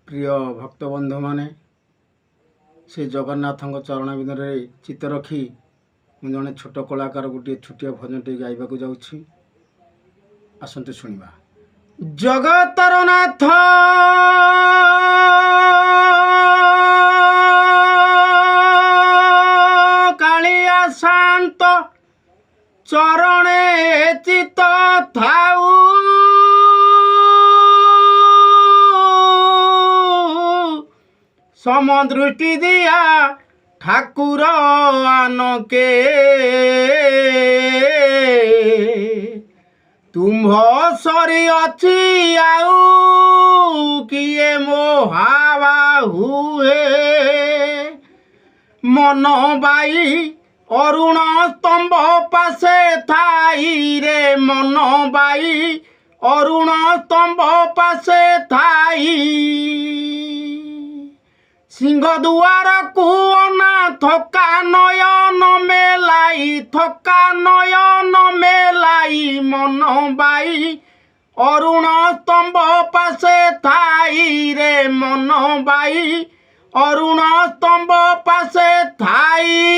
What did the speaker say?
प्रिय भक्तबंधु माने से जगन्नाथ चरण बिंदे चित्त रखी मु जड़े छोट कलाकार गोटे छुटिया भजनटे गाइबा जाऊँगी। आसतु शुणा। जगतर नाथ कालिया शांत चरणे चित थाऊ समदृष्टि दिया ठाकुर आनके तुम्भ सरी अच्छी आऊ किए मोहावा हुए मन बाई अरुण स्तंभ पासे थाई रे मन बाई अरुण स्तंभ पासे थाई सिंह दुआर कुना थका नयन मेलाई थका नयन मेलाई मन बाई अरुण स्तंभ पासे थाई रे मन बाई अरुण स्तंभ पासे थाई।